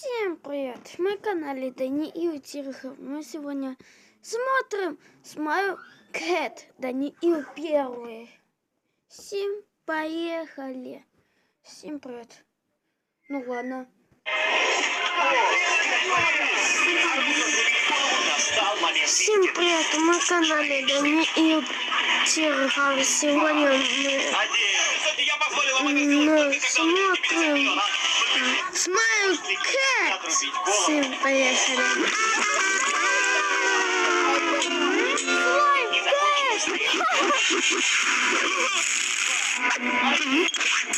Всем привет! Мы на канале Даниил Терехов. Мы сегодня смотрим Smile Cat. Даниил первый. Всем поехали! Всем привет! Ну ладно. Всем привет! Мы на канале Даниил Терехов. Сегодня мы смотрим Smile Cat. Всем поехали. Smile Cat.